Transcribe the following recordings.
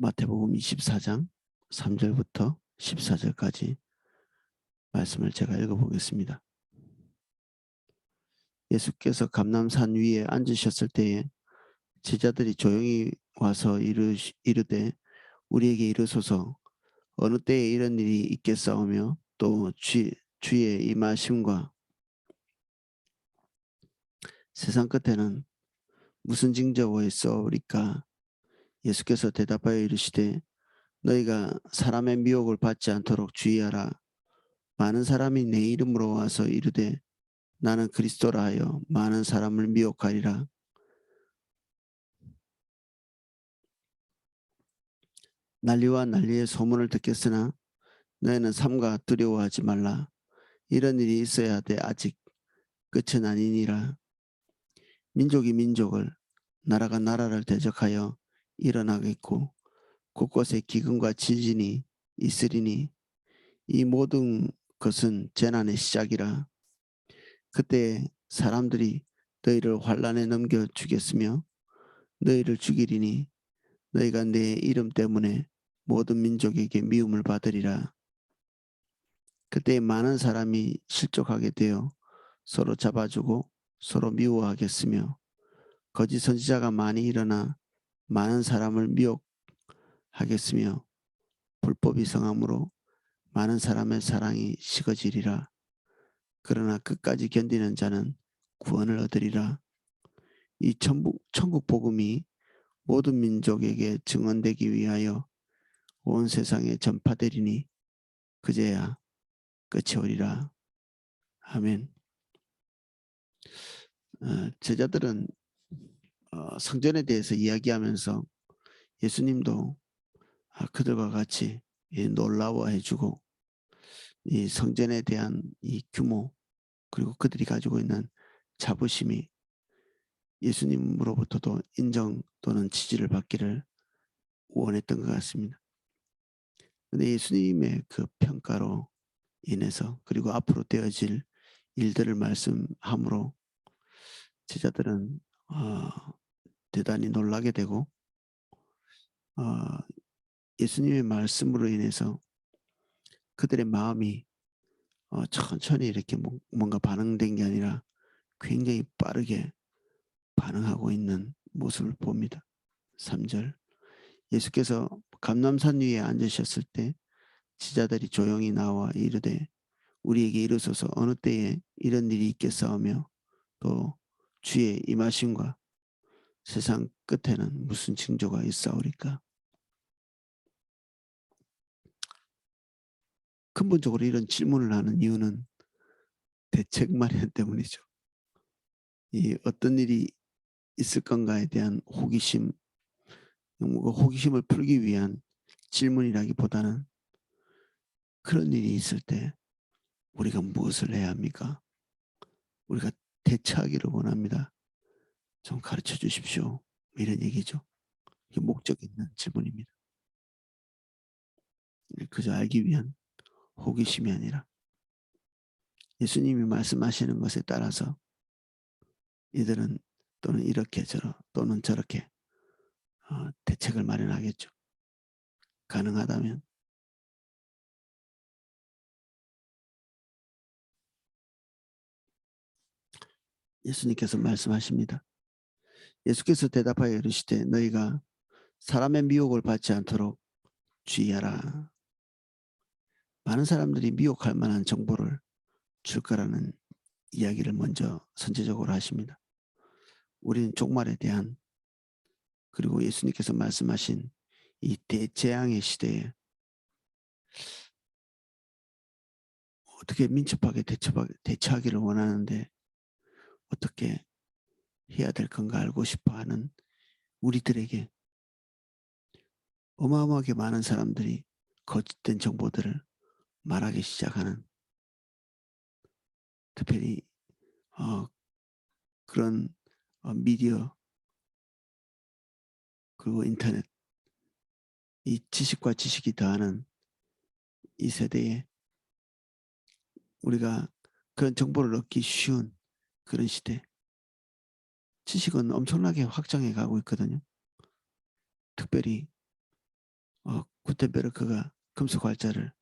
마태복음 24장 3절부터 14절까지 말씀을 제가 읽어보겠습니다. 예수께서 감람산 위에 앉으셨을 때에 제자들이 조용히 와서 이르되 우리에게 이르소서 어느 때에 이런 일이 있겠사오며 또 주의 임하심과 세상 끝에는 무슨 징조가 있사오리까. 예수께서 대답하여 이르시되 너희가 사람의 미혹을 받지 않도록 주의하라. 많은 사람이 내 이름으로 와서 이르되 나는 그리스도라 하여 많은 사람을 미혹하리라. 난리와 난리의 소문을 듣겠으나 너희는 삼가 두려워하지 말라. 이런 일이 있어야 하되 아직 끝은 아니니라. 민족이 민족을 나라가 나라를 대적하여 일어나겠고 곳곳에 기근과 지진이 있으리니 이 모든 것은 재난의 시작이라. 그때 사람들이 너희를 환난에 넘겨 주겠으며 너희를 죽이리니 너희가 내 이름 때문에 모든 민족에게 미움을 받으리라. 그때 많은 사람이 실족하게 되어 서로 잡아주고 서로 미워하겠으며 거짓 선지자가 많이 일어나 많은 사람을 미혹하겠으며 불법이 성함으로 많은 사람의 사랑이 식어지리라. 그러나 끝까지 견디는 자는 구원을 얻으리라. 이 천국 복음이 모든 민족에게 증언되기 위하여 온 세상에 전파되리니 그제야 끝이 오리라. 아멘. 제자들은 성전에 대해서 이야기하면서 예수님도 그들과 같이 놀라워해주고 이 성전에 대한 이 규모 그리고 그들이 가지고 있는 자부심이 예수님으로부터도 인정 또는 지지를 받기를 원했던 것 같습니다. 그런데 예수님의 그 평가로 인해서 그리고 앞으로 되어질 일들을 말씀함으로 제자들은 대단히 놀라게 되고 예수님의 말씀으로 인해서 그들의 마음이 천천히 이렇게 뭔가 반응된 게 아니라 굉장히 빠르게 반응하고 있는 모습을 봅니다. 3절 예수께서 감람산 위에 앉으셨을 때 제자들이 조용히 나와 이르되 우리에게 이르소서 어느 때에 이런 일이 있겠사오며 또 주의 임하심과 세상 끝에는 무슨 징조가 있사오리까. 근본적으로 이런 질문을 하는 이유는 대책 마련 때문이죠. 이 어떤 일이 있을 건가에 대한 호기심, 호기심을 풀기 위한 질문이라기보다는 그런 일이 있을 때 우리가 무엇을 해야 합니까? 우리가 대처하기를 원합니다. 좀 가르쳐 주십시오. 이런 얘기죠. 이게 목적 있는 질문입니다. 그저 알기 위한 호기심이 아니라 예수님이 말씀하시는 것에 따라서 이들은 또는 이렇게 또는 저렇게 대책을 마련하겠죠. 가능하다면. 예수님께서 말씀하십니다. 예수께서 대답하여 이르시되 너희가 사람의 미혹을 받지 않도록 주의하라. 많은 사람들이 미혹할 만한 정보를 줄 거라는 이야기를 먼저 선제적으로 하십니다. 우리는 종말에 대한 그리고 예수님께서 말씀하신 이 대재앙의 시대에 어떻게 민첩하게 대처하기를 원하는데 어떻게 해야 될 건가 알고 싶어하는 우리들에게 어마어마하게 많은 사람들이 거짓된 정보들을 말하기 시작하는 특별히 그런 미디어 그리고 인터넷 이 지식과 지식이 더하는 이 세대에 우리가 그런 정보를 얻기 쉬운 그런 시대 지식은 엄청나게 확장해 가고 있거든요. 특별히 구텐베르크가 금속 활자를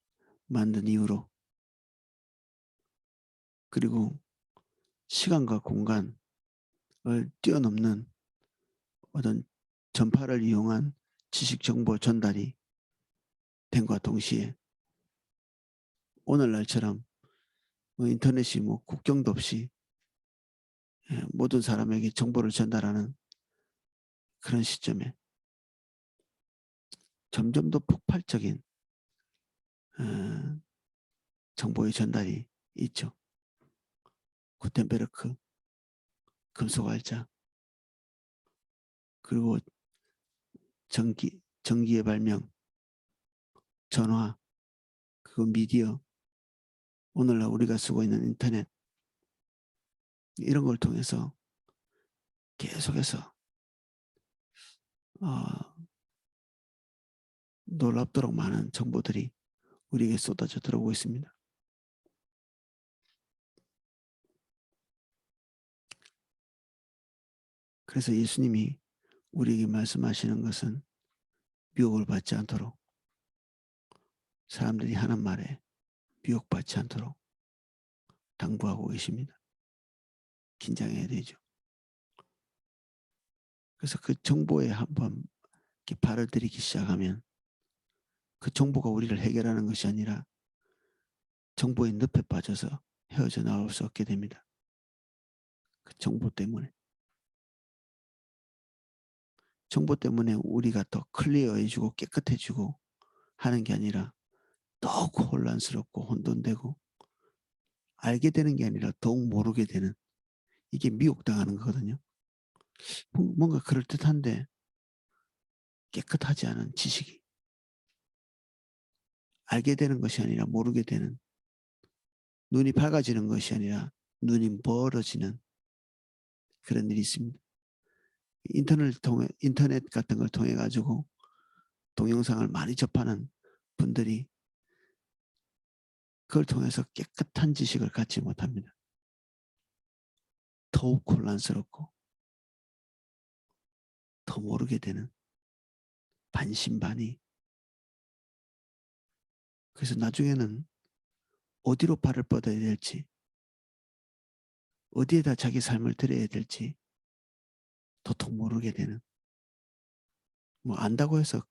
만든 이후로, 그리고 시간과 공간을 뛰어넘는 어떤 전파를 이용한 지식 정보 전달이 됨과 동시에 오늘날처럼 인터넷이 국경도 없이 모든 사람에게 정보를 전달하는 그런 시점에 점점 더 폭발적인 정보의 전달이 있죠. 구텐베르크, 금속활자, 그리고 전기의 발명, 전화, 그리고 미디어, 오늘날 우리가 쓰고 있는 인터넷, 이런 걸 통해서 계속해서 놀랍도록 많은 정보들이 우리에게 쏟아져 들어오고 있습니다. 그래서 예수님이 우리에게 말씀하시는 것은 미혹을 받지 않도록, 사람들이 하는 말에 미혹받지 않도록 당부하고 계십니다. 긴장해야 되죠. 그래서 그 정보에 한번 이렇게 발을 들이기 시작하면 그 정보가 우리를 해결하는 것이 아니라 정보의 늪에 빠져서 헤어져 나올 수 없게 됩니다. 그 정보 때문에. 정보 때문에 우리가 더 클리어해지고 깨끗해지고 하는 게 아니라 더욱 혼란스럽고 혼돈되고, 알게 되는 게 아니라 더욱 모르게 되는, 이게 미혹당하는 거거든요. 뭔가 그럴듯한데 깨끗하지 않은 지식이, 알게 되는 것이 아니라 모르게 되는, 눈이 밝아지는 것이 아니라 눈이 멀어지는 그런 일이 있습니다. 인터넷 같은 걸 통해 가지고 동영상을 많이 접하는 분들이 그걸 통해서 깨끗한 지식을 갖지 못합니다. 더욱 혼란스럽고 더 모르게 되는, 반신반의. 그래서 나중에는 어디로 발을 뻗어야 될지, 어디에다 자기 삶을 들여야 될지 도통 모르게 되는, 안다고 해서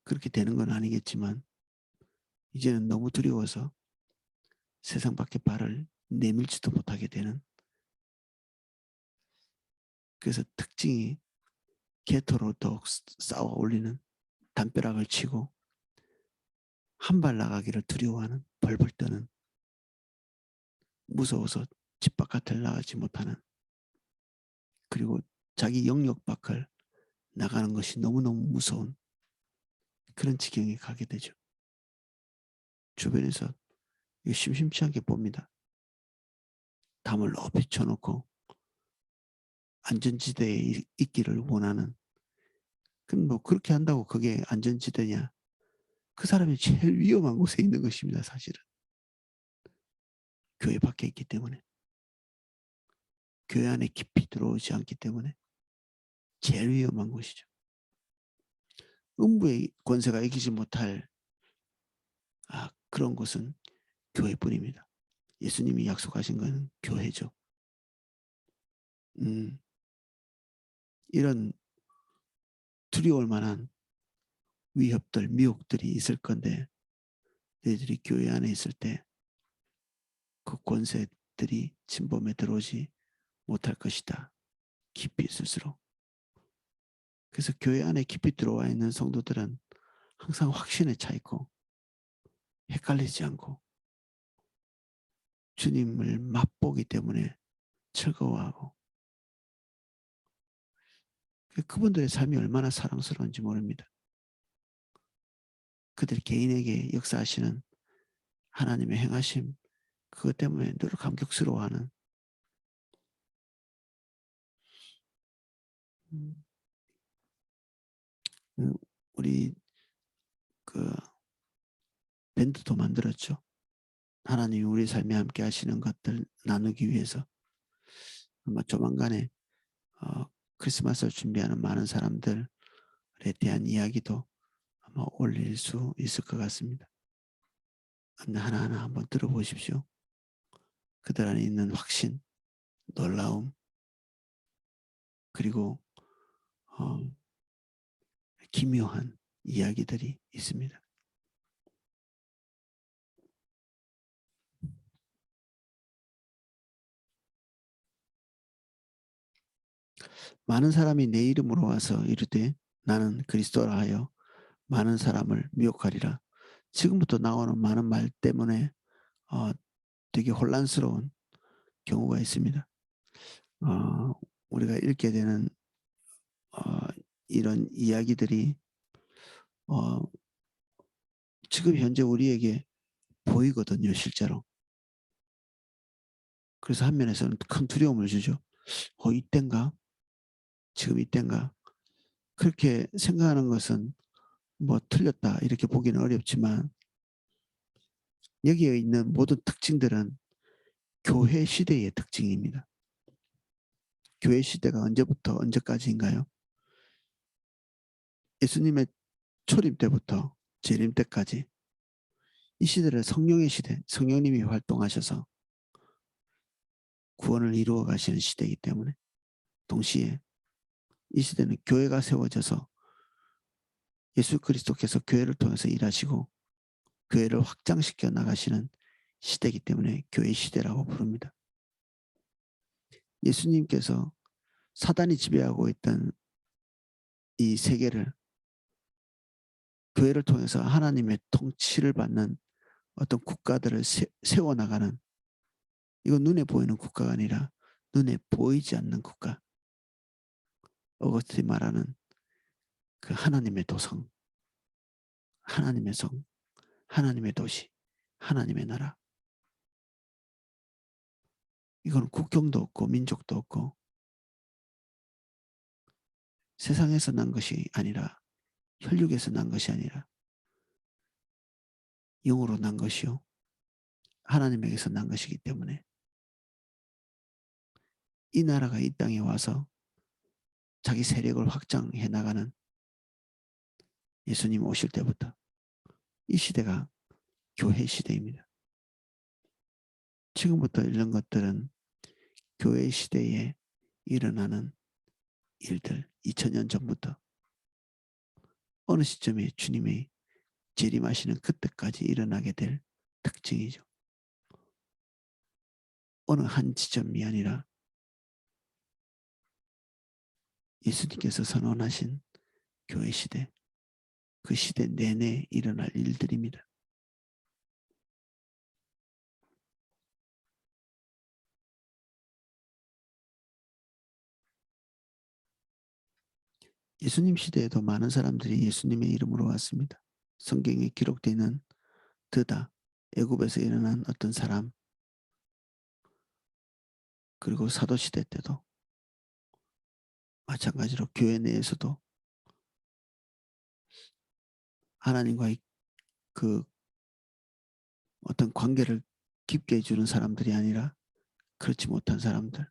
그렇게 되는 건 아니겠지만 이제는 너무 두려워서 세상 밖에 발을 내밀지도 못하게 되는, 그래서 특징이 개토로 더욱 쌓아 올리는, 담벼락을 치고 한 발 나가기를 두려워하는, 벌벌 떠는, 무서워서 집 바깥을 나가지 못하는, 그리고 자기 영역 밖을 나가는 것이 너무너무 무서운 그런 지경에 가게 되죠. 주변에서 심심치 않게 봅니다. 담을 높이 쳐놓고 안전지대에 있기를 원하는, 그럼 그렇게 한다고 그게 안전지대냐? 그 사람이 제일 위험한 곳에 있는 것입니다. 사실은 교회 밖에 있기 때문에, 교회 안에 깊이 들어오지 않기 때문에 제일 위험한 곳이죠. 음부의 권세가 이기지 못할 그런 곳은 교회뿐입니다. 예수님이 약속하신 것은 교회죠. 이런 두려울 만한 위협들, 미혹들이 있을 건데 너희들이 교회 안에 있을 때 그 권세들이 침범에 들어오지 못할 것이다. 깊이 있을수록. 그래서 교회 안에 깊이 들어와 있는 성도들은 항상 확신에 차 있고 헷갈리지 않고 주님을 맛보기 때문에 즐거워하고, 그분들의 삶이 얼마나 사랑스러운지 모릅니다. 그들 개인에게 역사하시는 하나님의 행하심, 그것 때문에 늘 감격스러워하는, 우리 그 밴드도 만들었죠. 하나님이 우리 삶에 함께 하시는 것들 나누기 위해서. 아마 조만간에 크리스마스를 준비하는 많은 사람들에 대한 이야기도 아마 올릴 수 있을 것 같습니다. 하나하나 한번 들어보십시오. 그들 안에 있는 확신, 놀라움, 그리고 어, 기묘한 이야기들이 있습니다. 많은 사람이 내 이름으로 와서 이르되 나는 그리스도라 하여 많은 사람을 미혹하리라. 지금부터 나오는 많은 말 때문에 되게 혼란스러운 경우가 있습니다. 우리가 읽게 되는 어, 이런 이야기들이 어, 지금 현재 우리에게 보이거든요, 실제로. 그래서 한 면에서는 큰 두려움을 주죠. 이땐가? 지금 이땐가? 그렇게 생각하는 것은 뭐 틀렸다 이렇게 보기는 어렵지만 여기에 있는 모든 특징들은 교회 시대의 특징입니다. 교회 시대가 언제부터 언제까지인가요? 예수님의 초림 때부터 재림 때까지 이 시대를 성령의 시대, 성령님이 활동하셔서 구원을 이루어 가시는 시대이기 때문에 동시에 이 시대는 교회가 세워져서 예수 그리스도께서 교회를 통해서 일하시고 교회를 확장시켜 나가시는 시대이기 때문에 교회 시대라고 부릅니다. 예수님께서 사단이 지배하고 있던 이 세계를 교회를 통해서 하나님의 통치를 받는 어떤 국가들을 세워나가는, 이건 눈에 보이는 국가가 아니라 눈에 보이지 않는 국가, 어거스틴이 말하는 그 하나님의 도성, 하나님의 성, 하나님의 도시, 하나님의 나라. 이건 국경도 없고 민족도 없고 세상에서 난 것이 아니라, 혈육에서 난 것이 아니라 영으로 난 것이요 하나님에게서 난 것이기 때문에 이 나라가 이 땅에 와서 자기 세력을 확장해 나가는, 예수님 오실 때부터 이 시대가 교회 시대입니다. 지금부터 이런 것들은 교회 시대에 일어나는 일들, 2000년 전부터 어느 시점에 주님이 재림하시는 그때까지 일어나게 될 특징이죠. 어느 한 지점이 아니라 예수님께서 선언하신 교회 시대, 그 시대 내내 일어날 일들입니다. 예수님 시대에도 많은 사람들이 예수님의 이름으로 왔습니다. 성경에 기록되는 드다, 애굽에서 일어난 어떤 사람, 그리고 사도시대 때도 마찬가지로 교회 내에서도 하나님과의 그 어떤 관계를 깊게 해주는 사람들이 아니라 그렇지 못한 사람들,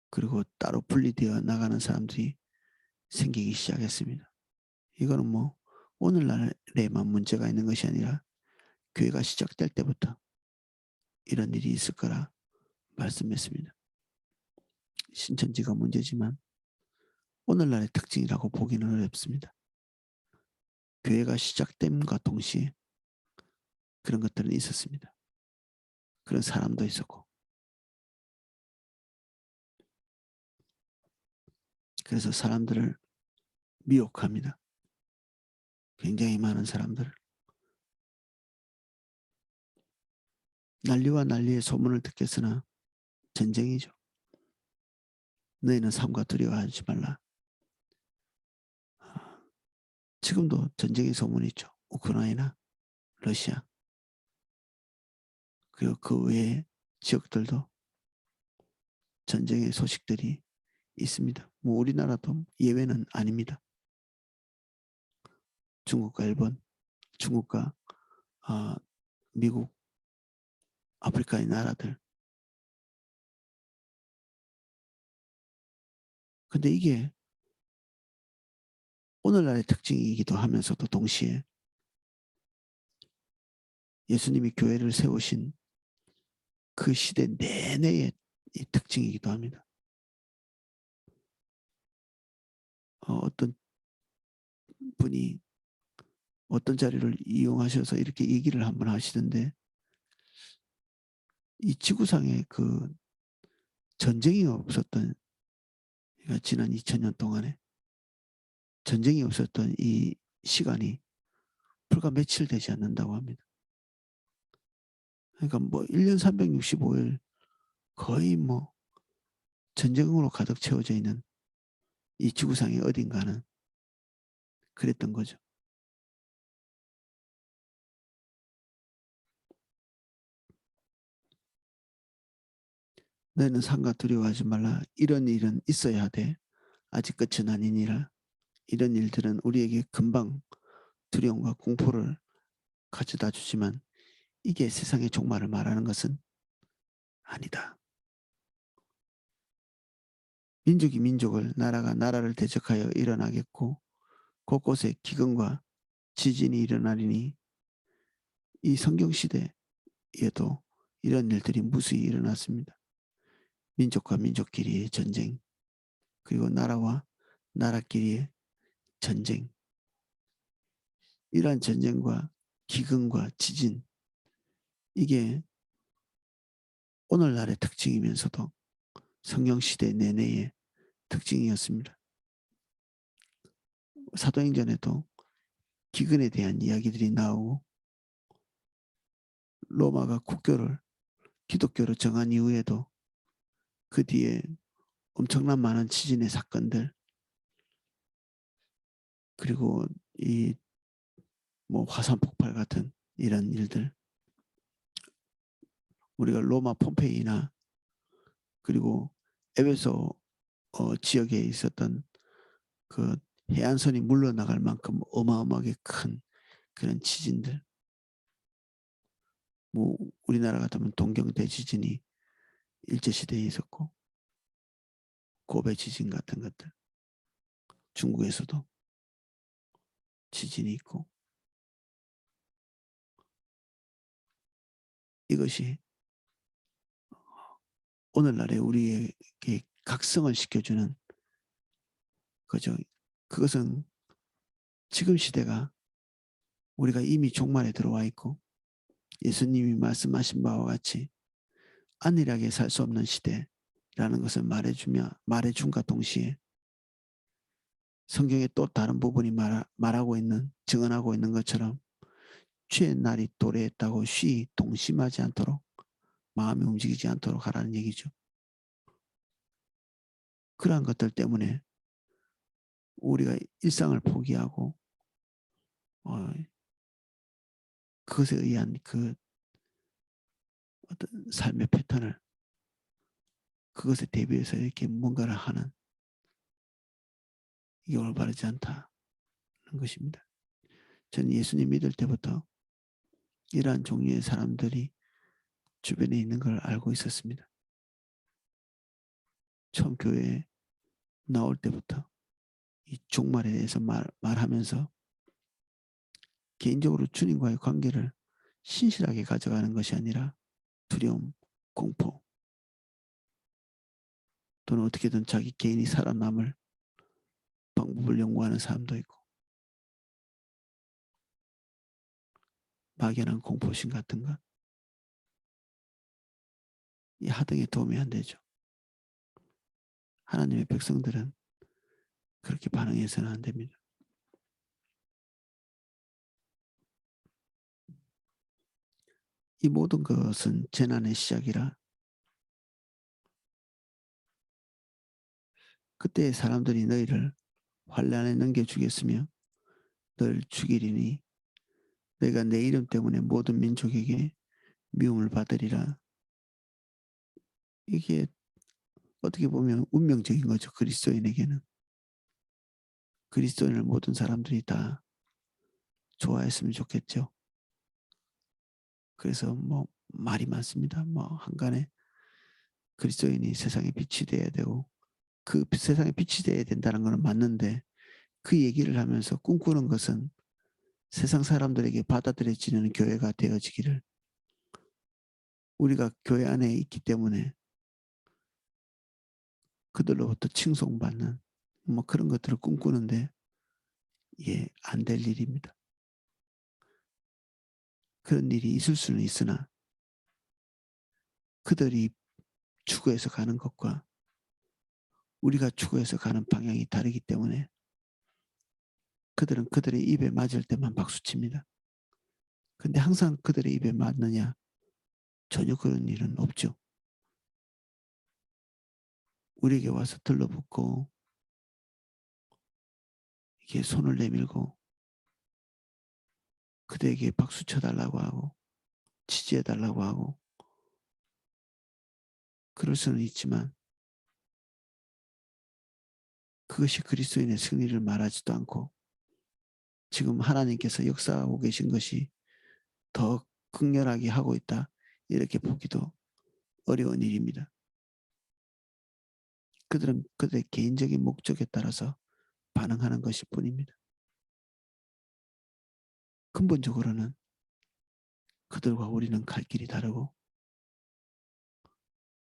그리고 따로 분리되어 나가는 사람들이 생기기 시작했습니다. 이거는 뭐 오늘날에만 문제가 있는 것이 아니라 교회가 시작될 때부터 이런 일이 있을 거라 말씀했습니다. 신천지가 문제지만 오늘날의 특징이라고 보기는 어렵습니다. 교회가 시작됨과 동시에 그런 것들은 있었습니다. 그런 사람도 있었고. 그래서 사람들을 미혹합니다. 굉장히 많은 사람들을. 난리와 난리의 소문을 듣겠으나 전쟁이죠. 너희는 삶과 두려워하지 말라. 지금도 전쟁의 소문이 있죠. 우크라이나, 러시아, 그리고 그 외의 지역들도 전쟁의 소식들이 있습니다. 뭐 우리나라도 예외는 아닙니다. 중국과 일본, 중국과 미국, 아프리카의 나라들. 근데 이게 오늘날의 특징이기도 하면서도 동시에 예수님이 교회를 세우신 그 시대 내내의 이 특징이기도 합니다. 어떤 분이 어떤 자리를 이용하셔서 이렇게 얘기를 한번 하시던데, 이 지구상에 그 전쟁이 없었던, 그러니까 지난 2000년 동안에 전쟁이 없었던 이 시간이 불과 며칠 되지 않는다고 합니다. 그러니까 뭐 1년 365일 거의 뭐 전쟁으로 가득 채워져 있는 이 지구상의 어딘가는 그랬던 거죠. 너희는 상가 두려워하지 말라. 이런 일은 있어야 돼. 아직 끝은 아니니라. 이런 일들은 우리에게 금방 두려움과 공포를 가져다 주지만 이게 세상의 종말을 말하는 것은 아니다. 민족이 민족을, 나라가 나라를 대적하여 일어나겠고 곳곳에 기근과 지진이 일어나리니, 이 성경시대에도 이런 일들이 무수히 일어났습니다. 민족과 민족끼리의 전쟁, 그리고 나라와 나라끼리의 전쟁, 이러한 전쟁과 기근과 지진, 이게 오늘날의 특징이면서도 성경시대 내내의 특징이었습니다. 사도행전에도 기근에 대한 이야기들이 나오고, 로마가 국교를 기독교로 정한 이후에도 그 뒤에 엄청난 많은 지진의 사건들, 그리고 이 뭐 화산 폭발 같은 이런 일들, 우리가 로마 폼페이나 그리고 에베소 지역에 있었던 그 해안선이 물러나갈 만큼 어마어마하게 큰 그런 지진들, 뭐 우리나라 같으면 동경 대지진이 일제시대에 있었고, 고베 지진 같은 것들, 중국에서도 지진이 있고, 이것이 오늘날에 우리에게 각성을 시켜주는 거죠. 그것은 지금 시대가 우리가 이미 종말에 들어와 있고 예수님이 말씀하신 바와 같이 안일하게 살 수 없는 시대라는 것을 말해준과 동시에 성경의 또 다른 부분이 말하고 있는, 증언하고 있는 것처럼 주의 날이 도래했다고 쉬이 동심하지 않도록, 마음이 움직이지 않도록 하라는 얘기죠. 그러한 것들 때문에 우리가 일상을 포기하고 그것에 의한 그 어떤 삶의 패턴을, 그것에 대비해서 이렇게 뭔가를 하는, 이게 올바르지 않다는 것입니다. 저는 예수님 믿을 때부터 이러한 종류의 사람들이 주변에 있는 걸 알고 있었습니다. 처음 교회에 나올 때부터 이 종말에 대해서 말하면서 개인적으로 주님과의 관계를 신실하게 가져가는 것이 아니라 두려움, 공포, 또는 어떻게든 자기 개인이 살아남을 방법을 연구하는 사람도 있고, 막연한 공포심 같은 것, 이 하등에 도움이 안 되죠. 하나님의 백성들은 그렇게 반응해서는 안 됩니다. 이 모든 것은 재난의 시작이라 그때 사람들이 너희를 환난에 넘겨주겠으며 널 죽이리니 너희가 내 이름 때문에 모든 민족에게 미움을 받으리라. 이게 어떻게 보면 운명적인 거죠. 그리스도인에게는. 그리스도인을 모든 사람들이 다 좋아했으면 좋겠죠. 그래서 뭐 말이 많습니다. 뭐 한간에 그리스도인이 세상에 빛이 돼야 되고, 그 세상에 빛이 돼야 된다는 것은 맞는데 그 얘기를 하면서 꿈꾸는 것은 세상 사람들에게 받아들여지는 교회가 되어지기를, 우리가 교회 안에 있기 때문에 그들로부터 칭송받는 뭐 그런 것들을 꿈꾸는데 안 될 일입니다. 그런 일이 있을 수는 있으나 그들이 추구해서 가는 것과 우리가 추구해서 가는 방향이 다르기 때문에 그들은 그들의 입에 맞을 때만 박수칩니다. 근데 항상 그들의 입에 맞느냐? 전혀 그런 일은 없죠. 우리에게 와서 들러붙고 이게 손을 내밀고 그들에게 박수 쳐달라고 하고 지지해달라고 하고 그럴 수는 있지만 그것이 그리스도인의 승리를 말하지도 않고 지금 하나님께서 역사하고 계신 것이 더 극렬하게 하고 있다, 이렇게 보기도 어려운 일입니다. 그들은 그들의 개인적인 목적에 따라서 반응하는 것일 뿐입니다. 근본적으로는 그들과 우리는 갈 길이 다르고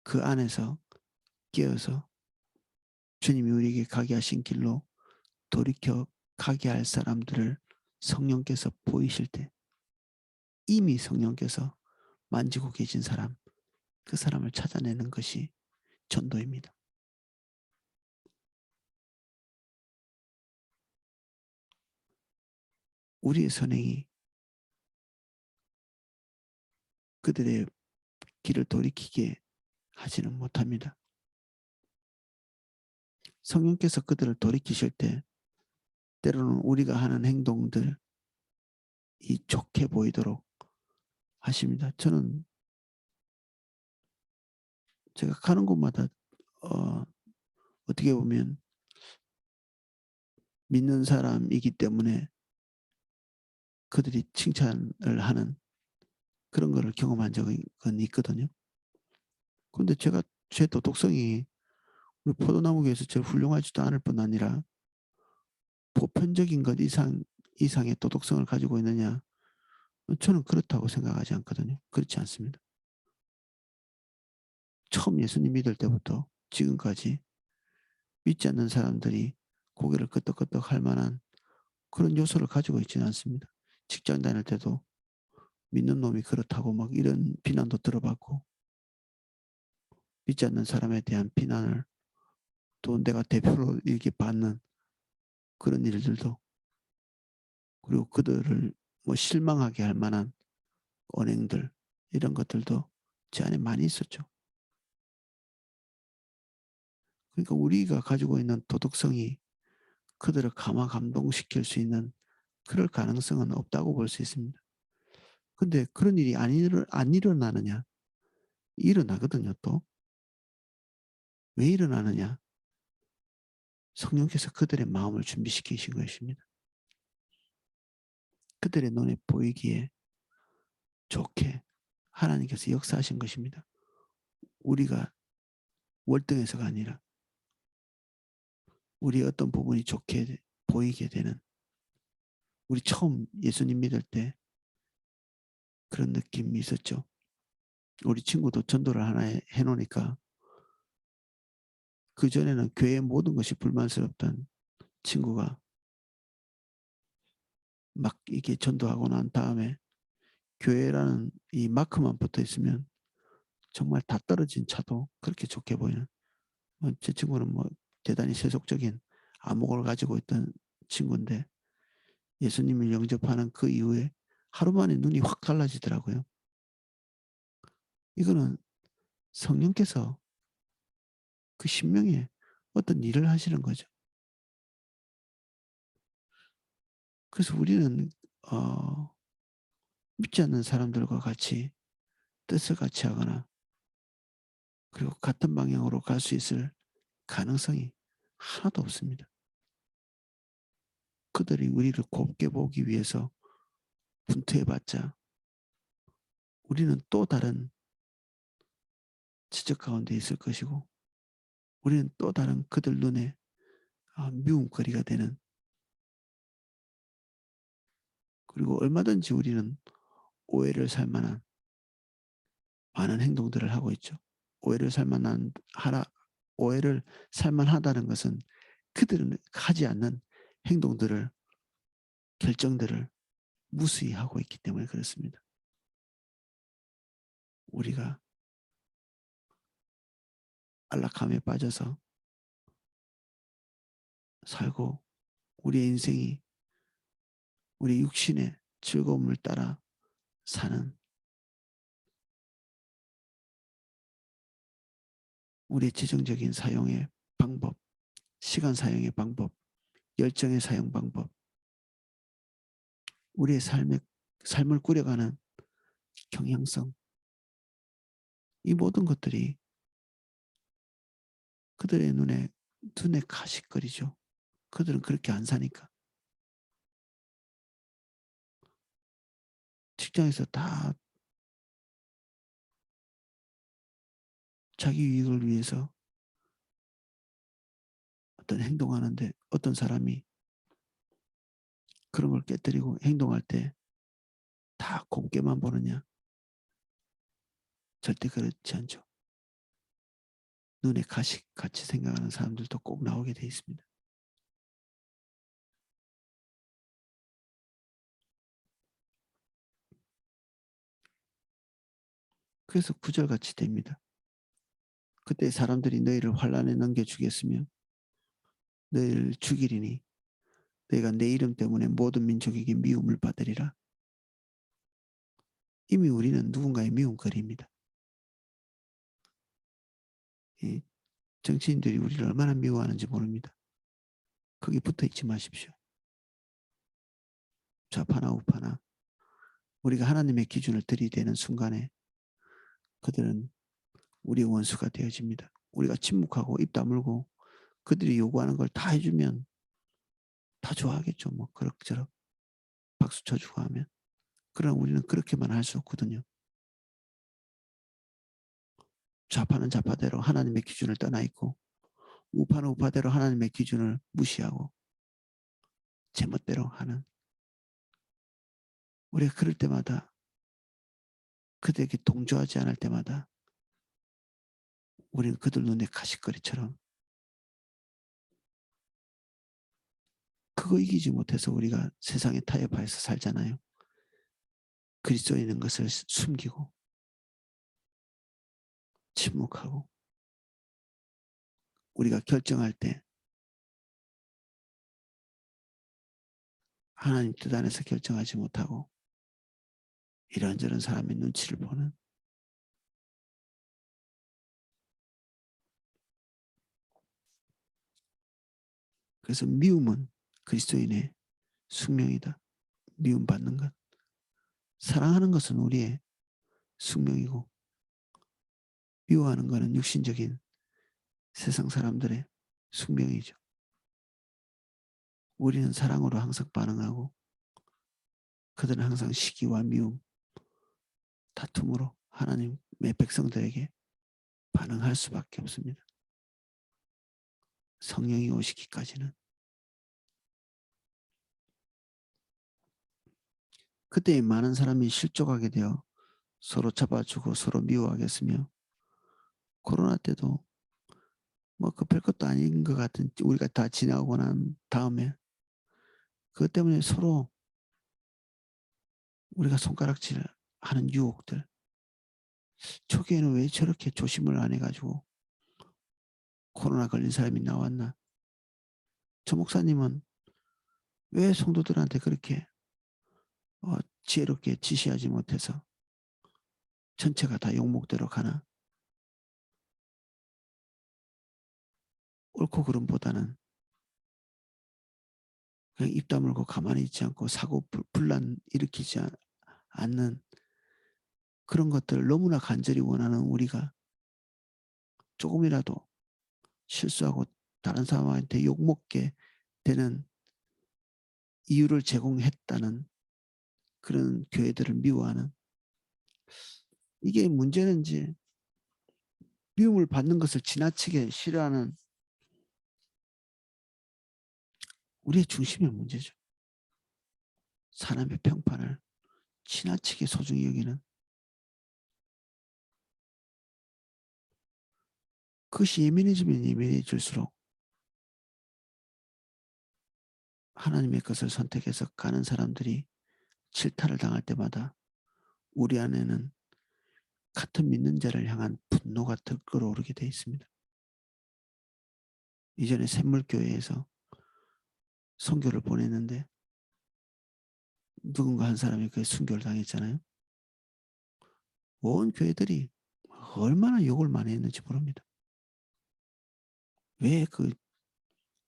그 안에서 깨어서 주님이 우리에게 가게 하신 길로 돌이켜 가게 할 사람들을 성령께서 보이실 때 이미 성령께서 만지고 계신 사람, 그 사람을 찾아내는 것이 전도입니다. 우리의 선행이 그들의 길을 돌이키게 하지는 못합니다. 성령께서 그들을 돌이키실 때 때로는 우리가 하는 행동들이 좋게 보이도록 하십니다. 저는 제가 가는 곳마다 어떻게 보면 믿는 사람이기 때문에 그들이 칭찬을 하는 그런 거를 경험한 적은 있거든요. 그런데 제 도덕성이 우리 포도나무교에서 제일 훌륭하지도 않을 뿐 아니라 보편적인 것 이상의 도덕성을 가지고 있느냐? 저는 그렇다고 생각하지 않거든요. 그렇지 않습니다. 처음 예수님 믿을 때부터 지금까지 믿지 않는 사람들이 고개를 끄덕끄덕 할 만한 그런 요소를 가지고 있지는 않습니다. 직장 다닐 때도 믿는 놈이 그렇다고 막 이런 비난도 들어봤고, 믿지 않는 사람에 대한 비난을 또 내가 대표로 이렇게 받는 그런 일들도, 그리고 그들을 뭐 실망하게 할 만한 언행들, 이런 것들도 제 안에 많이 있었죠. 그러니까 우리가 가지고 있는 도덕성이 그들을 감동시킬 수 있는 그럴 가능성은 없다고 볼 수 있습니다. 근데 그런 일이 안 일어나느냐? 일어나거든요, 또. 왜 일어나느냐? 성령께서 그들의 마음을 준비시키신 것입니다. 그들의 눈에 보이기에 좋게 하나님께서 역사하신 것입니다. 우리가 월등해서가 아니라 우리의 어떤 부분이 좋게 보이게 되는, 우리 처음 예수님 믿을 때 그런 느낌이 있었죠. 우리 친구도 전도를 하나 해놓으니까 그전에는 교회의 모든 것이 불만스럽던 친구가 막 이게 전도하고 난 다음에 교회라는 이 마크만 붙어 있으면 정말 다 떨어진 차도 그렇게 좋게 보이는, 제 친구는 뭐 대단히 세속적인 안목을 가지고 있던 친구인데 예수님을 영접하는 그 이후에 하루 만에 눈이 확 달라지더라고요. 이거는 성령께서 그 심령에 어떤 일을 하시는 거죠. 그래서 우리는 믿지 않는 사람들과 같이 뜻을 같이 하거나 그리고 같은 방향으로 갈 수 있을 가능성이 하나도 없습니다. 그들이 우리를 곱게 보기 위해서 분투해봤자 우리는 또 다른 지적 가운데 있을 것이고 우리는 또 다른 그들 눈에 미움거리가 되는 그리고 얼마든지 우리는 오해를 살 만한 많은 행동들을 하고 있죠. 오해를 살 만한 오해를 살 만하다는 것은 그들은 하지 않는 행동들을 결정들을 무수히 하고 있기 때문에 그렇습니다. 우리가 안락함에 빠져서 살고 우리의 인생이 우리 육신의 즐거움을 따라 사는 우리의 재정적인 사용의 방법, 시간 사용의 방법, 열정의 사용 방법, 우리의 삶을 꾸려가는 경향성, 이 모든 것들이 그들의 눈에 가시거리죠. 그들은 그렇게 안 사니까. 직장에서 다 자기 이익을 위해서 어떤 행동하는데 어떤 사람이 그런 걸 깨뜨리고 행동할 때 다 곱게만 보느냐? 절대 그렇지 않죠. 눈에 가시같이 생각하는 사람들도 꼭 나오게 돼 있습니다. 그래서 구절같이 됩니다. 그때 사람들이 너희를 환란에 넘겨주겠으며 너희를 죽이리니 너희가 내 이름 때문에 모든 민족에게 미움을 받으리라. 이미 우리는 누군가의 미움거리입니다. 이 정치인들이 우리를 얼마나 미워하는지 모릅니다. 거기 붙어 있지 마십시오. 좌파나 우파나 우리가 하나님의 기준을 들이대는 순간에 그들은 우리의 원수가 되어집니다. 우리가 침묵하고 입 다물고 그들이 요구하는 걸 다 해주면 다 좋아하겠죠. 뭐 그럭저럭 박수 쳐주고 하면. 그러나 우리는 그렇게만 할 수 없거든요. 좌파는 좌파대로 하나님의 기준을 떠나 있고 우파는 우파대로 하나님의 기준을 무시하고 제멋대로 하는, 우리가 그럴 때마다 그들에게 동조하지 않을 때마다 우리는 그들 눈에 가시거리처럼 그거 이기지 못해서 우리가 세상에 타협하여서 살잖아요. 그리스도에 있는 것을 숨기고 침묵하고 우리가 결정할 때 하나님 뜻 안에서 결정하지 못하고 이런저런 사람의 눈치를 보는, 그래서 미움은 그리스도인의 숙명이다. 미움받는 것. 사랑하는 것은 우리의 숙명이고 미워하는 것은 육신적인 세상 사람들의 숙명이죠. 우리는 사랑으로 항상 반응하고 그들은 항상 시기와 미움, 다툼으로 하나님의 백성들에게 반응할 수밖에 없습니다. 성령이 오시기까지는. 그때 많은 사람이 실족하게 되어 서로 잡아주고 서로 미워하겠으며 코로나 때도 뭐 급할 것도 아닌 것 같은 우리가 다 지나고 난 다음에 그것 때문에 서로 우리가 손가락질 하는 유혹들, 초기에는 왜 저렇게 조심을 안 해가지고 코로나 걸린 사람이 나왔나. 저 목사님은 왜 성도들한테 그렇게 지혜롭게 지시하지 못해서 전체가 다 욕먹대로 가나. 옳고 그름보다는 그냥 입 다물고 가만히 있지 않고 사고 분란 일으키지 않는 그런 것들을 너무나 간절히 원하는 우리가 조금이라도 실수하고 다른 사람한테 욕먹게 되는 이유를 제공했다는 그런 교회들을 미워하는, 이게 문제는지 미움을 받는 것을 지나치게 싫어하는 우리의 중심의 문제죠. 사람의 평판을 지나치게 소중히 여기는, 그것이 예민해지면 예민해질수록 하나님의 것을 선택해서 가는 사람들이 질타를 당할 때마다 우리 안에는 같은 믿는 자를 향한 분노가 끓어오르게 되어 있습니다. 이전에 샘물교회에서 선교를 보냈는데 누군가 한 사람이 그 순교를 당했잖아요. 온 교회들이 얼마나 욕을 많이 했는지 모릅니다. 왜 그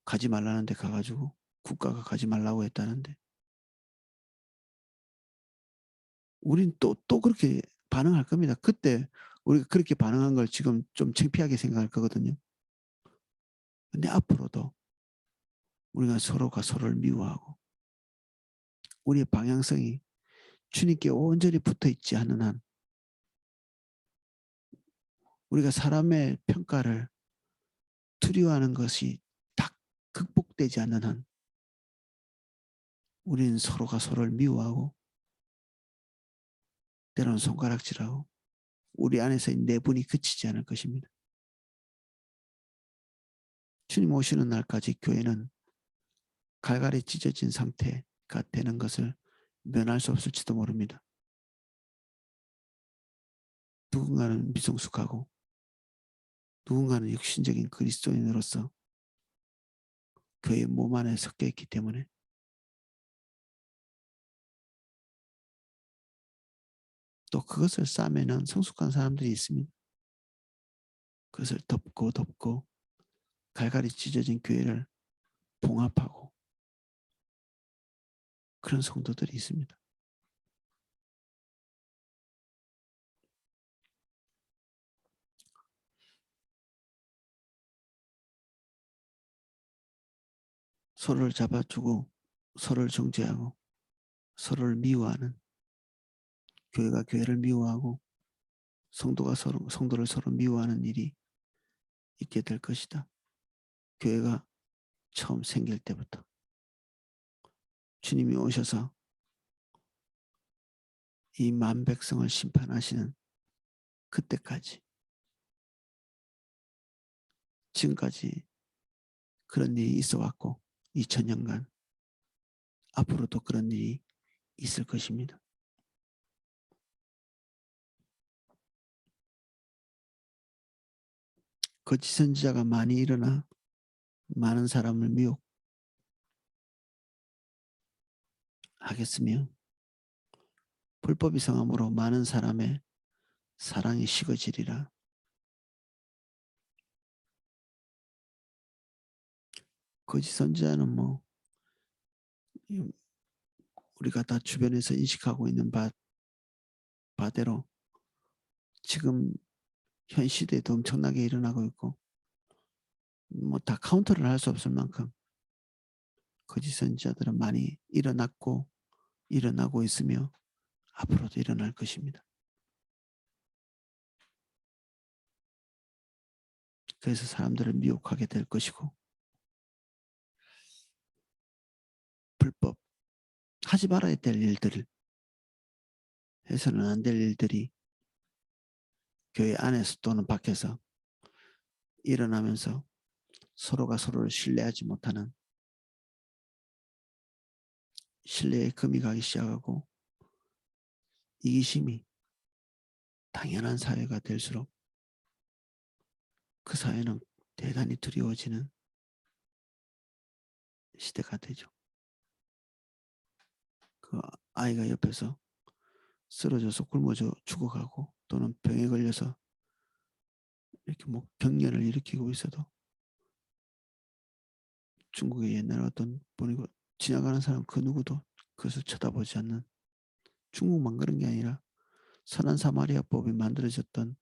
가지 말라는데 가가지고 국가가 가지 말라고 했다는데, 우린 또 그렇게 반응할 겁니다. 그때 우리가 그렇게 반응한 걸 지금 좀 창피하게 생각할 거거든요. 근데 앞으로도 우리가 서로가 서로를 미워하고 우리의 방향성이 주님께 온전히 붙어 있지 않는 한, 우리가 사람의 평가를 두려워하는 것이 딱 극복되지 않는 한 우리는 서로가 서로를 미워하고 때로는 손가락질하고 우리 안에서의 내분이 그치지 않을 것입니다. 주님 오시는 날까지 교회는 갈갈이 찢어진 상태가 되는 것을 면할 수 없을지도 모릅니다. 누군가는 미성숙하고 누군가는 육신적인 그리스도인으로서 교회의 몸 안에 섞여 있기 때문에 또 그것을 싸매는 성숙한 사람들이 있습니다. 그것을 덮고 갈갈이 찢어진 교회를 봉합하고 그런 성도들이 있습니다. 서로를 잡아주고 서로를 정죄하고 서로를 미워하는, 교회가 교회를 미워하고 성도가 성도를 서로 미워하는 일이 있게 될 것이다. 교회가 처음 생길 때부터 주님이 오셔서 이 만 백성을 심판하시는 그때까지, 지금까지 그런 일이 있어 왔고 2000년간 앞으로도 그런 일이 있을 것입니다. 거짓 선지자가 많이 일어나 많은 사람을 미혹하겠으며 불법이 성함으로 많은 사람의 사랑이 식어지리라. 거짓 선지자는 뭐 우리가 다 주변에서 인식하고 있는 바대로 지금 현 시대에도 엄청나게 일어나고 있고 뭐 다 카운터를 할 수 없을 만큼 거짓 선지자들은 많이 일어났고 일어나고 있으며 앞으로도 일어날 것입니다. 그래서 사람들을 미혹하게 될 것이고 불법, 하지 말아야 될 일들을 해서는 안 될 일들이 교회 안에서 또는 밖에서 일어나면서 서로가 서로를 신뢰하지 못하는, 신뢰에 금이 가기 시작하고 이기심이 당연한 사회가 될수록 그 사회는 대단히 두려워지는 시대가 되죠. 그 아이가 옆에서 쓰러져서 굶어져 죽어가고 또는 병에 걸려서 이렇게 뭐 병련을 일으키고 있어도 중국의 옛날 어떤 보니고 지나가는 사람 그 누구도 그것을 쳐다보지 않는, 중국만 그런 게 아니라 선한 사마리아법이 만들어졌던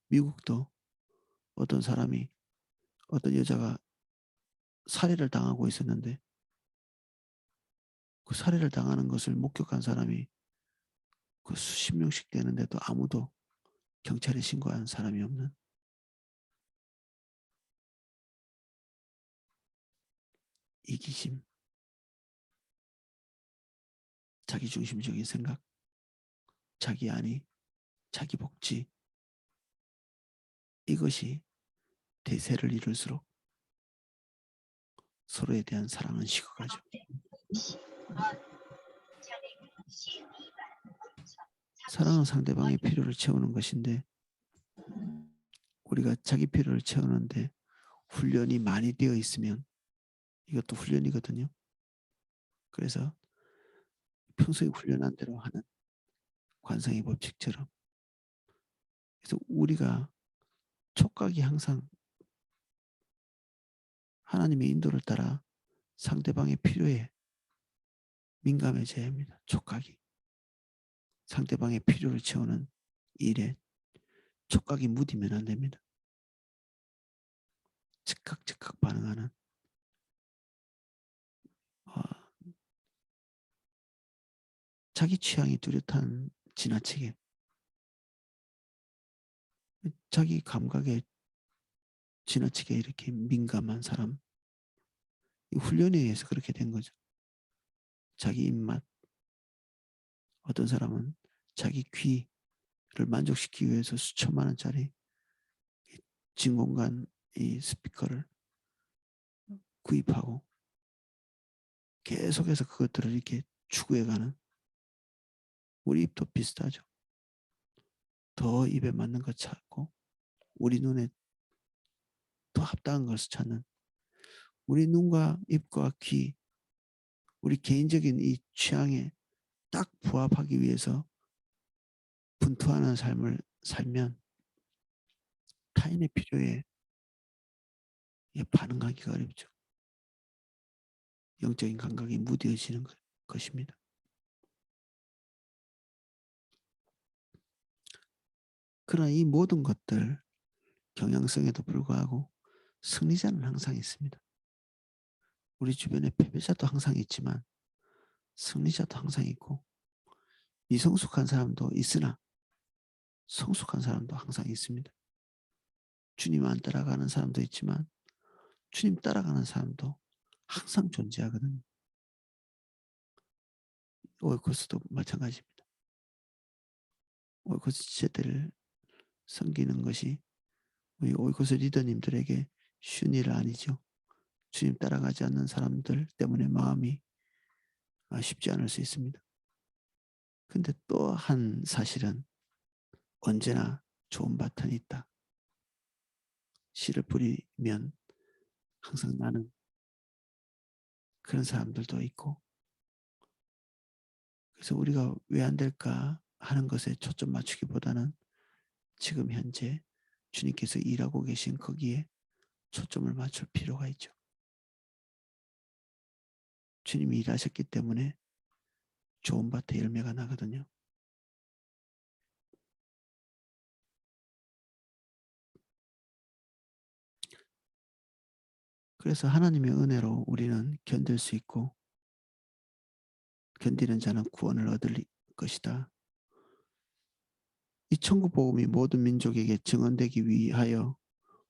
미국도 어떤 사람이, 어떤 여자가 살해를 당하고 있었는데 그 살해를 당하는 것을 목격한 사람이 그 수십 명씩 되는데도 아무도 경찰에 신고한 사람이 없는, 이기심, 자기중심적인 생각, 자기 안위, 자기 복지, 이것이 대세를 이룰수록 서로에 대한 사랑은 식어가죠. 사랑은 상대방의 필요를 채우는 것인데 우리가 자기 필요를 채우는데 훈련이 많이 되어 있으면 이것도 훈련이거든요. 그래서 평소에 훈련한 대로 하는 관성의 법칙처럼, 그래서 우리가 촉각이 항상 하나님의 인도를 따라 상대방의 필요에 민감해져야 합니다. 촉각이 상대방의 필요를 채우는 일에 촉각이 무디면 안 됩니다. 즉각 반응하는 자기 취향이 뚜렷한, 지나치게 자기 감각에 지나치게 이렇게 민감한 사람, 이 훈련에 의해서 그렇게 된 거죠. 자기 입맛, 어떤 사람은 자기 귀를 만족시키기 위해서 수천만 원짜리 진공관 이 스피커를 구입하고 계속해서 그것들을 이렇게 추구해가는, 우리 입도 비슷하죠. 더 입에 맞는 것 찾고 우리 눈에 더 합당한 것을 찾는, 우리 눈과 입과 귀, 우리 개인적인 이 취향에 딱 부합하기 위해서 분투하는 삶을 살면 타인의 필요에 반응하기가 어렵죠. 영적인 감각이 무뎌지는 것입니다. 그러나 이 모든 것들 경향성에도 불구하고 승리자는 항상 있습니다. 우리 주변에 패배자도 항상 있지만 승리자도 항상 있고, 미성숙한 사람도 있으나 성숙한 사람도 항상 있습니다. 주님 안 따라가는 사람도 있지만 주님 따라가는 사람도 항상 존재하거든요. 오이코스도 마찬가지입니다. 오이코스 지체들을 섬기는 것이 우리 오이코스 리더님들에게 쉬운 일 아니죠. 주님 따라가지 않는 사람들 때문에 마음이 쉽지 않을 수 있습니다. 근데 또 한 사실은 언제나 좋은 바탕이 있다. 씨를 뿌리면 항상 나는 그런 사람들도 있고, 그래서 우리가 왜 안 될까 하는 것에 초점 맞추기보다는 지금 현재 주님께서 일하고 계신 거기에 초점을 맞출 필요가 있죠. 주님이 일하셨기 때문에 좋은 밭에 열매가 나거든요. 그래서 하나님의 은혜로 우리는 견딜 수 있고, 견디는 자는 구원을 얻을 것이다. 이 천국 복음이 모든 민족에게 증언되기 위하여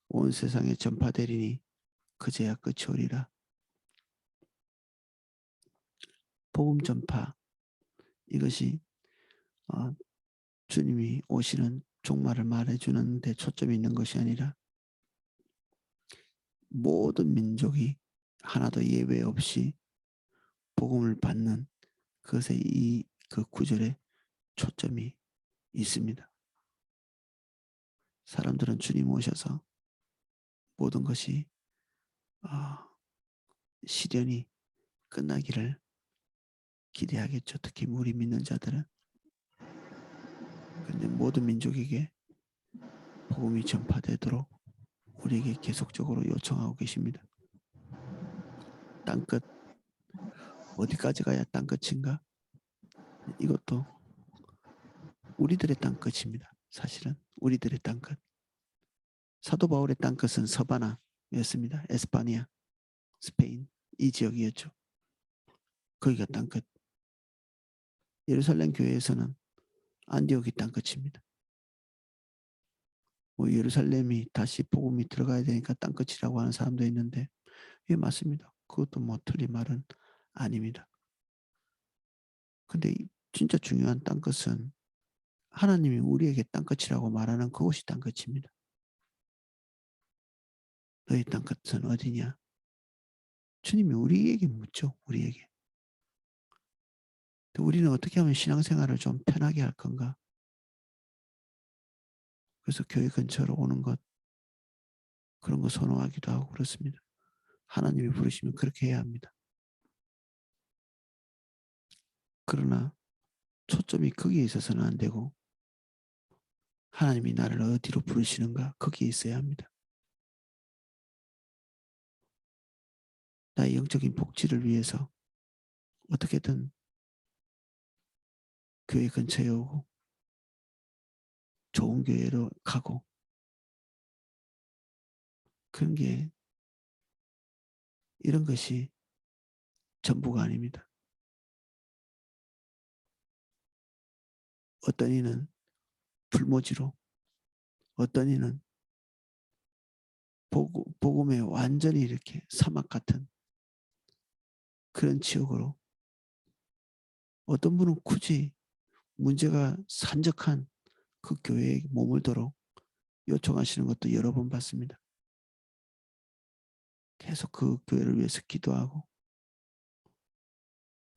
온 세상에 전파되리니 그제야 끝이 오리라. 복음 전파, 이것이 주님이 오시는 종말을 말해주는 데 초점이 있는 것이 아니라 모든 민족이 하나도 예외 없이 복음을 받는 그것에 그 구절에 초점이 있습니다. 사람들은 주님 오셔서 모든 것이 시련이 끝나기를 기대하겠죠. 특히 우리 믿는 자들은. 그런데 모든 민족에게 복음이 전파되도록 우리에게 계속적으로 요청하고 계십니다. 땅끝, 어디까지 가야 땅끝인가? 이것도 우리들의 땅끝입니다. 사실은 우리들의 땅끝. 사도 바울의 땅끝은 서바나였습니다. 에스파니아, 스페인, 이 지역이었죠. 거기가 땅끝. 예루살렘 교회에서는 안디옥이 땅끝입니다. 예루살렘이 다시 복음이 들어가야 되니까 땅끝이라고 하는 사람도 있는데, 예, 맞습니다. 그것도 틀린 말은 아닙니다. 근데 진짜 중요한 땅끝은 하나님이 우리에게 땅끝이라고 말하는 그곳이 땅끝입니다. 너희 땅끝은 어디냐? 주님이 우리에게 묻죠. 우리에게. 우리는 어떻게 하면 신앙생활을 좀 편하게 할 건가? 그래서 교회 근처로 오는 것, 그런 거 선호하기도 하고 그렇습니다. 하나님이 부르시면 그렇게 해야 합니다. 그러나 초점이 거기에 있어서는 안 되고 하나님이 나를 어디로 부르시는가 거기에 있어야 합니다. 나의 영적인 복지를 위해서 어떻게든 교회 근처에 오고 좋은 교회로 가고 그런 게 이런 것이 전부가 아닙니다. 어떤 이는 불모지로 어떤 이는 복음에 완전히 이렇게 사막 같은 그런 지역으로 어떤 분은 굳이 문제가 산적한 그 교회에 머물도록 요청하시는 것도 여러 번 봤습니다. 계속 그 교회를 위해서 기도하고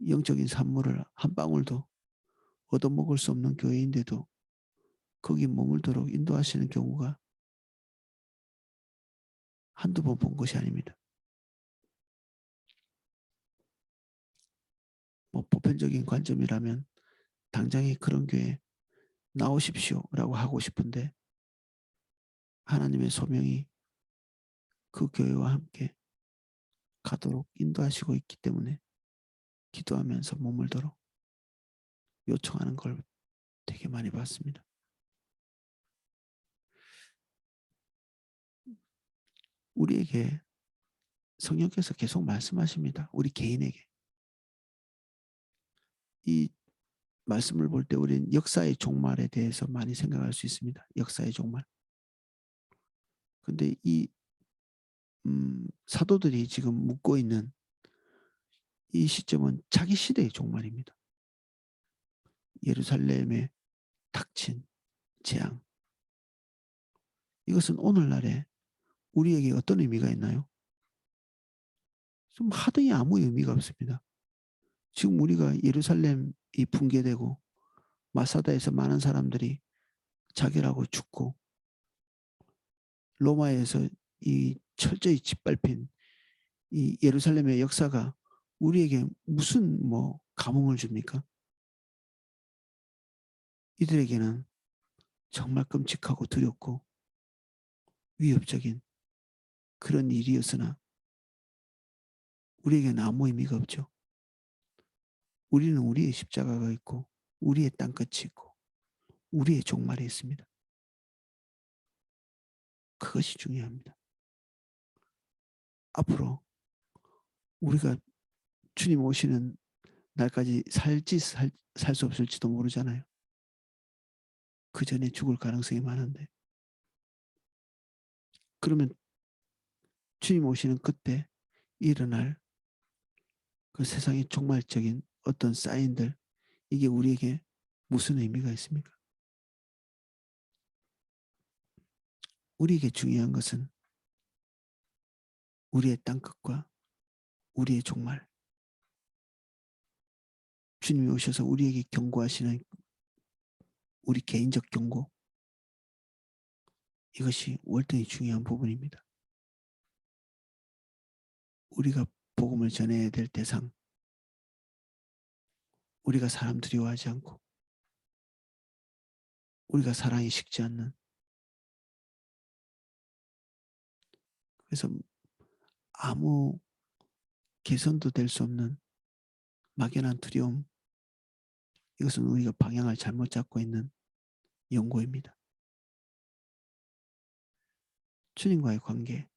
영적인 산물을 한 방울도 얻어먹을 수 없는 교회인데도 거기 머물도록 인도하시는 경우가 한두 번 본 것이 아닙니다. 뭐 보편적인 관점이라면 당장에 그런 교회 나오십시오라고 하고 싶은데 하나님의 소명이 그 교회와 함께 가도록 인도하시고 있기 때문에 기도하면서 머물도록 요청하는 걸 되게 많이 봤습니다. 우리에게 성령께서 계속 말씀하십니다. 우리 개인에게. 이 말씀을 볼 때 우리는 역사의 종말에 대해서 많이 생각할 수 있습니다. 역사의 종말. 근데 이 사도들이 지금 묻고 있는 이 시점은 자기 시대의 종말입니다. 예루살렘에 닥친 재앙. 이것은 오늘날에 우리에게 어떤 의미가 있나요? 좀 하등이 아무 의미가 없습니다. 지금 우리가 예루살렘이 붕괴되고 마사다에서 많은 사람들이 자결하고 죽고 로마에서 이 철저히 짓밟힌 이 예루살렘의 역사가 우리에게 무슨 뭐 감흥을 줍니까? 이들에게는 정말 끔찍하고 두렵고 위협적인 그런 일이었으나 우리에게는 아무 의미가 없죠. 우리는 우리의 십자가가 있고 우리의 땅끝이 있고 우리의 종말이 있습니다. 그것이 중요합니다. 앞으로 우리가 주님 오시는 날까지 살지 살 수 없을지도 모르잖아요. 그 전에 죽을 가능성이 많은데 그러면 주님 오시는 그때 일어날 그 세상의 종말적인 어떤 사인들 이게 우리에게 무슨 의미가 있습니까? 우리에게 중요한 것은 우리의 땅끝과 우리의 종말 주님이 오셔서 우리에게 경고하시는 우리 개인적 경고 이것이 월등히 중요한 부분입니다. 우리가 복음을 전해야 될 대상 우리가 사람 두려워하지 않고 우리가 사랑이 식지 않는 그래서 아무 개선도 될 수 없는 막연한 두려움 이것은 우리가 방향을 잘못 잡고 있는 연고입니다. 주님과의 관계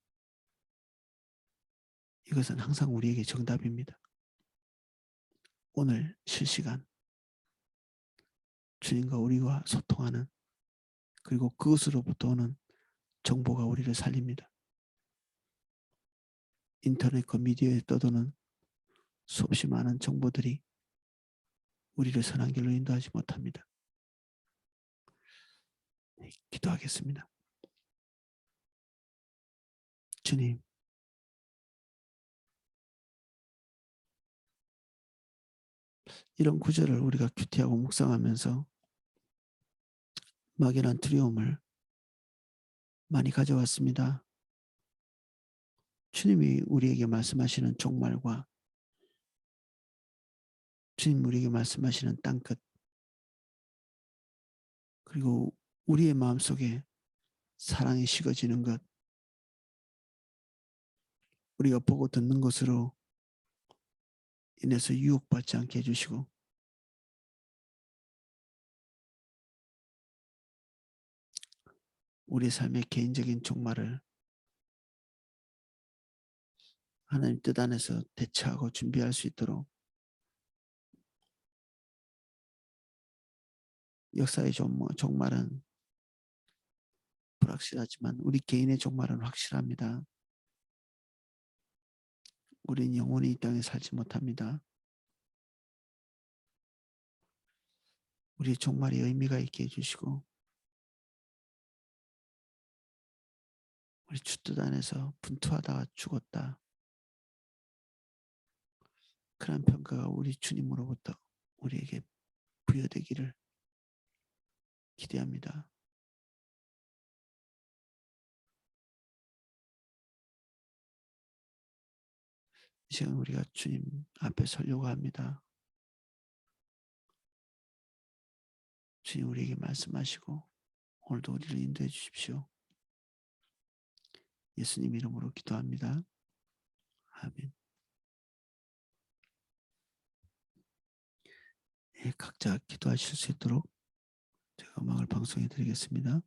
이것은 항상 우리에게 정답입니다. 오늘 실시간 주님과 우리와 소통하는 그리고 그것으로부터 오는 정보가 우리를 살립니다. 인터넷과 미디어에 떠도는 수없이 많은 정보들이 우리를 선한 길로 인도하지 못합니다. 기도하겠습니다. 주님, 이런 구절을 우리가 큐티하고 묵상하면서 막연한 두려움을 많이 가져왔습니다. 주님이 우리에게 말씀하시는 종말과 주님 우리에게 말씀하시는 땅끝, 그리고 우리의 마음속에 사랑이 식어지는 것, 우리가 보고 듣는 것으로 인해서 유혹받지 않게 해주시고, 우리 삶의 개인적인 종말을 하나님 뜻 안에서 대처하고 준비할 수 있도록 역사의 종말은 불확실하지만 우리 개인의 종말은 확실합니다. 우리는 영원히 이 땅에 살지 못합니다. 우리의 종말이 의미가 있게 해주시고 우리 주뜻 안에서 분투하다가 죽었다. 그런 평가가 우리 주님으로부터 우리에게 부여되기를 기대합니다. 이 시간 우리가 주님 앞에 서려고 합니다. 주님 우리에게 말씀하시고 오늘도 우리를 인도해 주십시오. 예수님 이름으로 기도합니다. 아멘. 예, 각자 기도하실 수 있도록 제가 음악을 방송해 드리겠습니다.